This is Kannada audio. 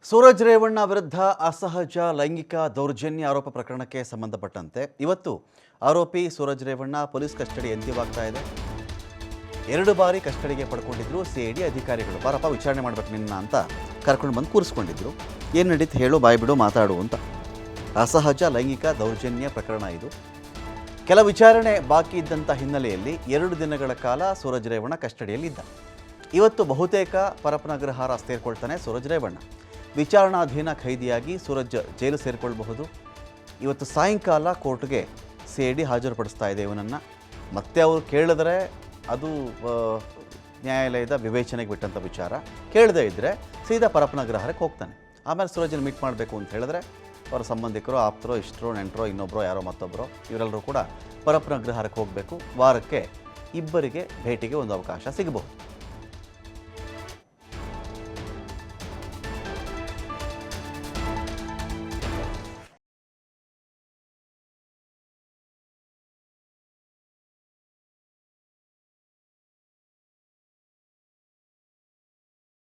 ಸೂರಜ್ ರೇವಣ್ಣ ವಿರುದ್ಧ ಅಸಹಜ ಲೈಂಗಿಕ ದೌರ್ಜನ್ಯ ಆರೋಪ ಪ್ರಕರಣಕ್ಕೆ ಸಂಬಂಧಪಟ್ಟಂತೆ ಇವತ್ತು ಆರೋಪಿ ಸೂರಜ್ ರೇವಣ್ಣ ಪೊಲೀಸ್ ಕಸ್ಟಡಿ ಅಂತ್ಯವಾಗ್ತಾ ಇದೆ. 2 ಬಾರಿ ಕಸ್ಟಡಿಗೆ ಪಡ್ಕೊಂಡಿದ್ರು ಸಿಐಡಿ ಅಧಿಕಾರಿಗಳು. ಬಾರಪ್ಪ ವಿಚಾರಣೆ ಮಾಡ್ಬೇಕು ನಿನ್ನ ಅಂತ ಕರ್ಕೊಂಡು ಬಂದು ಕೂರಿಸ್ಕೊಂಡಿದ್ರು. ಏನು ನಡೀತು ಹೇಳು, ಬಾಯಿ ಬಿಡು, ಮಾತಾಡು ಅಂತ. ಅಸಹಜ ಲೈಂಗಿಕ ದೌರ್ಜನ್ಯ ಪ್ರಕರಣ ಇದು. ಕೆಲ ವಿಚಾರಣೆ ಬಾಕಿ ಇದ್ದಂಥ ಹಿನ್ನೆಲೆಯಲ್ಲಿ 2 ದಿನಗಳ ಕಾಲ ಸೂರಜ್ ರೇವಣ್ಣ ಕಸ್ಟಡಿಯಲ್ಲಿದ್ದ. ಇವತ್ತು ಬಹುತೇಕ ಪರಪ್ಪನಗ್ರಹಾರ ಸೇರ್ಕೊಳ್ತಾನೆ ಸೂರಜ್ ರೇವಣ್ಣ. ವಿಚಾರಣಾಧೀನ ಖೈದಿಯಾಗಿ ಸೂರಜ್ ಜೈಲು ಸೇರಿಕೊಳ್ಳಬಹುದು. ಇವತ್ತು ಸಾಯಂಕಾಲ ಕೋರ್ಟ್ಗೆ ಸಿಐಡಿ ಹಾಜರುಪಡಿಸ್ತಾ ಇದೆ ಇವನನ್ನು. ಮತ್ತೆ ಅವರು ಕೇಳಿದ್ರೆ ಅದು ನ್ಯಾಯಾಲಯದ ವಿವೇಚನೆಗೆ ಬಿಟ್ಟಂಥ ವಿಚಾರ. ಕೇಳದೇ ಇದ್ದರೆ ಸೀದಾ ಪರಪ್ಪನಗ್ರಹಾರಕ್ಕೆ ಹೋಗ್ತಾನೆ. ಆಮೇಲೆ ಸೂರಜನ್ನು ಮೀಟ್ ಮಾಡಬೇಕು ಅಂತ ಹೇಳಿದ್ರೆ ಅವರ ಸಂಬಂಧಿಕರು, ಆಪ್ತರೋ, ಇಷ್ಟರೋ, ನೆಂಟರೋ, ಇನ್ನೊಬ್ಬರೋ, ಯಾರೋ ಮತ್ತೊಬ್ಬರೋ ಇವರೆಲ್ಲರೂ ಕೂಡ ಪರಪ್ಪನಗ್ರಹಾರಕ್ಕೆ ಹೋಗಬೇಕು. ವಾರಕ್ಕೆ 2 ಭೇಟಿಗೆ ಒಂದು ಅವಕಾಶ ಸಿಗಬಹುದು.